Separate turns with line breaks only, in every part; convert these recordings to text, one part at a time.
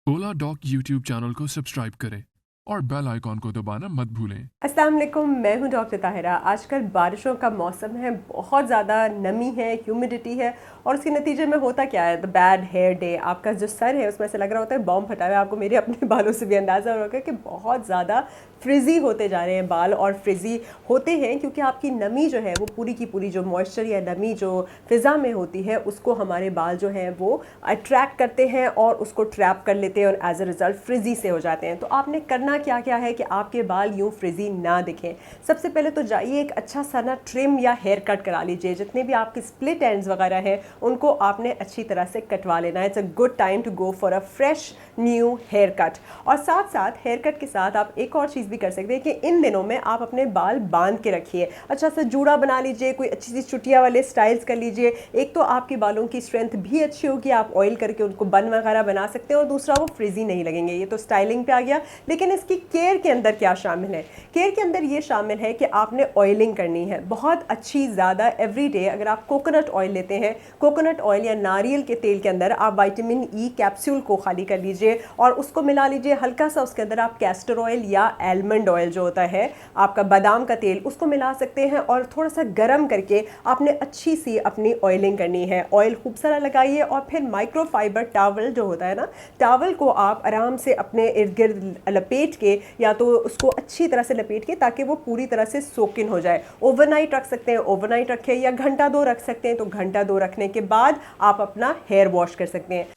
ओला dock YouTube channel को subscribe करें और बेल आइकॉन को दबाना मत भूलें।
अस्सलाम वालेकुम, मैं हूं डॉक्टर ताहिरा। आजकल बारिशों का मौसम है, बहुत ज़्यादा नमी है, ह्यूमिडिटी है और उसके नतीजे में होता क्या है, द बैड हेयर डे। आपका जो सर है उसमें से लग रहा होता है बॉम्ब फटा हुआ है। आपको मेरे अपने बालों से भी अंदाज़ा होगा कि बहुत ज़्यादा फ्रिज़ी होते जा रहे हैं बाल, और फ्रिज़ी होते हैं क्योंकि आपकी नमी जो है वो पूरी की पूरी जो मॉइस्चर या नमी जो फ़िज़ा में होती है उसको हमारे बाल जो हैं वो अट्रैक्ट करते हैं और उसको ट्रैप कर लेते हैं और एज अ रिज़ल्ट फ्रिज़ी से हो जाते हैं। तो आपने करना क्या क्या है कि आपके बाल यूँ फ्रिज़ी ना दिखें। सबसे पहले तो जाइए एक अच्छा सा ना ट्रिम या हेयर कट करा लीजिए। जितने भी आपके स्प्लिट एंड्स वगैरह हैं उनको आपने अच्छी तरह से कटवा लेना है। It's a good time to go for a fresh new haircut. और साथ साथ हेयर कट के साथ आप एक और चीज़ भी कर सकते हैं कि इन दिनों में आप अपने बाल बांध के रखिए। अच्छा सा जूड़ा बना लीजिए, कोई अच्छी सी चुटिया वाले स्टाइल्स कर लीजिए। एक तो आपके बालों की स्ट्रेंथ भी अच्छी होगी, आप ऑयल करके उनको बन वगैरह बना सकते हैं, और दूसरा वो फ्रिजी नहीं लगेंगे। ये तो स्टाइलिंग पे आ गया, लेकिन इसकी केयर के अंदर क्या शामिल है? केयर के अंदर ये शामिल है कि आपने ऑयलिंग करनी है बहुत अच्छी, ज़्यादा एवरीडे। अगर आप कोकोनट ऑयल लेते हैं, कोकोनट ऑयल या नारियल के तेल के अंदर आप विटामिन ई कैप्सूल को खाली कर लीजिए और उसको मिला लीजिए। हल्का सा उसके अंदर आप कैस्टर ऑयल या आलमंड ऑयल जो होता है आपका बादाम का तेल, उसको मिला सकते हैं और थोड़ा सा गर्म करके आपने अच्छी सी अपनी ऑयलिंग करनी है। ऑयल खूब सारा लगाइए और फिर माइक्रोफाइबर टावल जो होता है ना, टावल को आप आराम से अपने इर्द गिर्द लपेट के, या तो उसको अच्छी तरह से लपेट के ताकि वो पूरी तरह से सोक इन हो जाए। ओवरनाइट रख सकते हैं, ओवरनाइट रखें, या घंटा दो रख सकते हैं तो घंटा दो रखने के बाद आप अपना हेयर वॉश कर सकते हैं।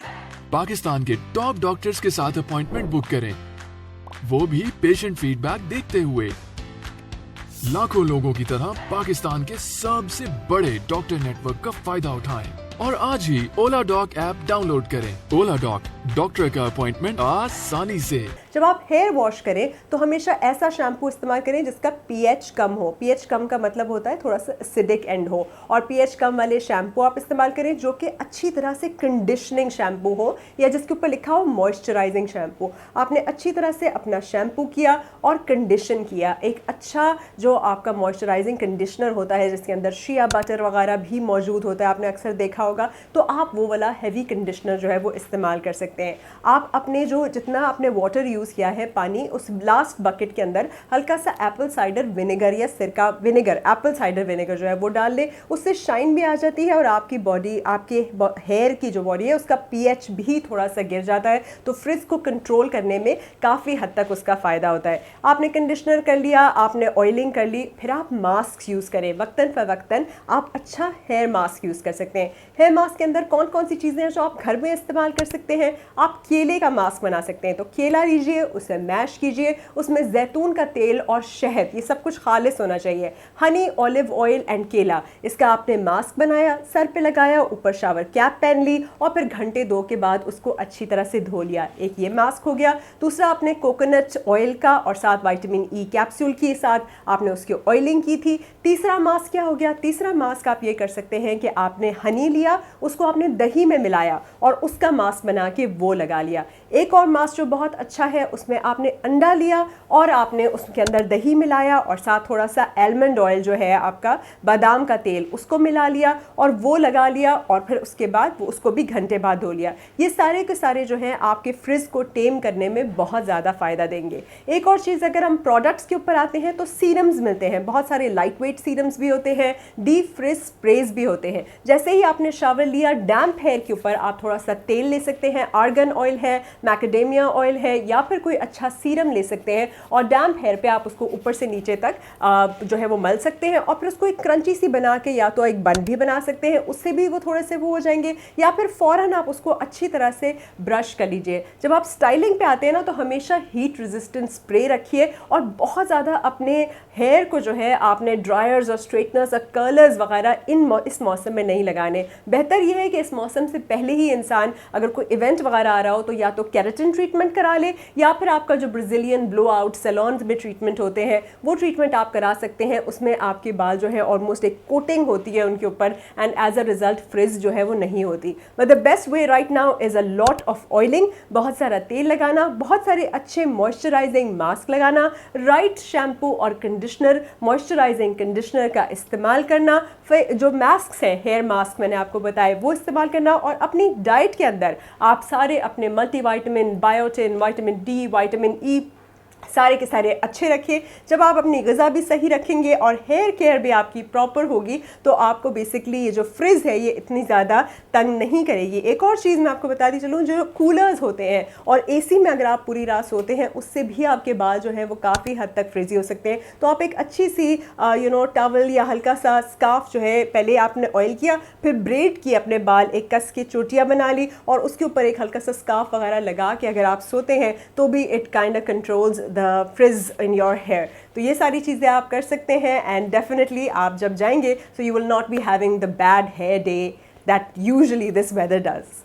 पाकिस्तान के टॉप डॉक्टर्स के साथ अपॉइंटमेंट बुक करें, वो भी पेशेंट फीडबैक देखते हुए। लाखों लोगों की तरह पाकिस्तान के सबसे बड़े डॉक्टर नेटवर्क का फायदा उठाएं और आज ही ओला डॉक ऐप डाउनलोड करें। ओला डॉक, डॉक्टर का अपॉइंटमेंट आसानी से।
जब आप हेयर वॉश करें तो हमेशा ऐसा शैम्पू इस्तेमाल करें जिसका पीएच कम हो। पीएच कम का मतलब होता है थोड़ा सा एसिडिक एंड हो, और पीएच कम वाले शैम्पू आप इस्तेमाल करें जो कि अच्छी तरह से कंडीशनिंग शैम्पू हो, या जिसके ऊपर लिखा हो मॉइस्चराइजिंग शैम्पू। आपने अच्छी तरह से अपना शैम्पू किया और कंडीशन किया। एक अच्छा जो आपका मॉइस्चराइजिंग कंडीशनर होता है जिसके अंदर शिया बटर वगैरह भी मौजूद होता है, आपने अक्सर देखा होगा, तो आप वो वाला हैवी कंडीशनर जो है वो इस्तेमाल कर सकते हैं। आप अपने जो जितना आपने वाटर यूज़ किया है पानी, उस लास्ट बकेट के अंदर हल्का सा एप्पल साइडर विनेगर या सिरका विनेगर, एप्पल साइडर विनेगर जो है वो डाल ले। उससे शाइन भी आ जाती है और आपकी बॉडी, आपके हेयर की जो बॉडी है उसका पीएच भी थोड़ा सा गिर जाता है, तो फ्रिज को कंट्रोल करने में काफ़ी हद तक उसका फ़ायदा होता है। आपने कंडीशनर कर लिया, आपने ऑयलिंग कर ली, फिर आप मास्क यूज़ करें। वक्तन फ़वक्तन आप अच्छा हेयर मास्क यूज़ कर सकते हैं। हेयर मास्क के अंदर कौन कौन सी चीज़ें हैं जो आप घर में इस्तेमाल कर सकते हैं? आप केले का मास्क बना सकते हैं। तो केला लीजिए, उसे मैश कीजिए, उसमें जैतून का तेल और शहद, ये सब कुछ खालिस होना चाहिए। हनी, ऑलिव ऑयल एंड केला, इसका आपने मास्क बनाया, सर पे लगाया, ऊपर शावर कैप पहन ली और फिर घंटे दो के बाद उसको अच्छी तरह से धो लिया। एक ये मास्क हो गया। दूसरा आपने कोकोनट ऑयल का और साथ विटामिन ई कैप्सूल के साथ आपने उसकी ऑयलिंग की थी। तीसरा मास्क क्या हो गया? तीसरा मास्क आप ये कर सकते हैं कि आपने हनी लिया, उसको आपने दही में मिलाया और उसका मास्क बना के वो लगा लिया। एक और मास्क जो बहुत अच्छा है, उसमें आपने अंडा लिया और आपने उसके अंदर दही मिलाया और साथ थोड़ा सा आलमंड ऑयल जो है आपका बादाम का तेल, उसको मिला लिया और वो लगा लिया, और फिर उसके बाद वो उसको भी घंटे बाद धो लिया। ये सारे के सारे जो हैं आपके फ्रिज को टेम करने में बहुत ज़्यादा फ़ायदा देंगे। एक और चीज़, अगर हम प्रोडक्ट्स के ऊपर आते हैं तो सीरम्स मिलते हैं, बहुत सारे लाइट वेट सीरम्स भी होते हैं, डीप फ्रिज स्प्रेज भी होते हैं। जैसे ही आपने शावर लिया, डैम्प हेयर के ऊपर आप थोड़ा सा तेल ले सकते हैं, आर्गन ऑयल है, मैकेडेमिया ऑयल है, या फिर कोई अच्छा सीरम ले सकते हैं और डैम्प हेयर पे आप उसको ऊपर से नीचे तक जो है वो मल सकते हैं और फिर उसको एक क्रंची सी बना के, या तो एक बन भी बना सकते हैं, उससे भी वो थोड़े से वो हो जाएंगे, या फिर फ़ौरन आप उसको अच्छी तरह से ब्रश कर लीजिए। जब आप स्टाइलिंग पे आते हैं ना तो हमेशा हीट रेजिस्टेंट स्प्रे रखिए और बहुत ज़्यादा अपने हेयर को जो है आपने ड्रायर्स और स्ट्रेटनर्स और कर्लर्स वगैरह इस मौसम में नहीं लगाने। बेहतर यह है कि इस मौसम से पहले ही इंसान अगर कोई इवेंट वगैरह आ रहा हो तो या तो केराटिन ट्रीटमेंट करा ले, या फिर आपका जो ब्राज़ीलियन ब्लो आउट सैलून्स में ट्रीटमेंट होते हैं वो ट्रीटमेंट आप करा सकते हैं। उसमें आपके बाल जो है ऑलमोस्ट एक कोटिंग होती है उनके ऊपर, and as a result frizz जो है वो नहीं होती। But the best way right now is a lot of oiling, बहुत सारा तेल लगाना, बहुत सारे अच्छे मॉइस्चराइजिंग मास्क लगाना, राइट शैम्पू और कंडीशनर, मॉइस्चराइजिंग कंडीशनर का इस्तेमाल करना, फिर जो मास्क हैं, हेयर मास्क मैंने आपको बताया, वो इस्तेमाल करना, और अपनी डाइट के अंदर आप सारे अपने multivitamin, biotin, vitamin D, vitamin E सारे के सारे अच्छे रखें। जब आप अपनी ग़िज़ा भी सही रखेंगे और हेयर केयर भी आपकी प्रॉपर होगी तो आपको बेसिकली ये जो फ्रिज़ है ये इतनी ज़्यादा तंग नहीं करेगी। एक और चीज़ मैं आपको बताती चलूँ, जो कूलर्स होते हैं और एसी में अगर आप पूरी रात सोते हैं उससे भी आपके बाल जो है वो काफ़ी हद तक फ्रिजी हो सकते हैं। तो आप एक अच्छी सी टॉवल या हल्का सा स्कार्फ जो है, पहले आपने ऑयल किया, फिर ब्रेड किए अपने बाल, एक कस की चोटियाँ बना ली और उसके ऊपर एक हल्का सा स्कार्फ वगैरह लगा के अगर आप सोते हैं तो भी it kind of controls the frizz in your hair. तो ये सारी चीज़ें आप कर सकते हैं एंड डेफिनेटली आप जब जाएंगे so you will not be having the bad hair day that usually this weather does.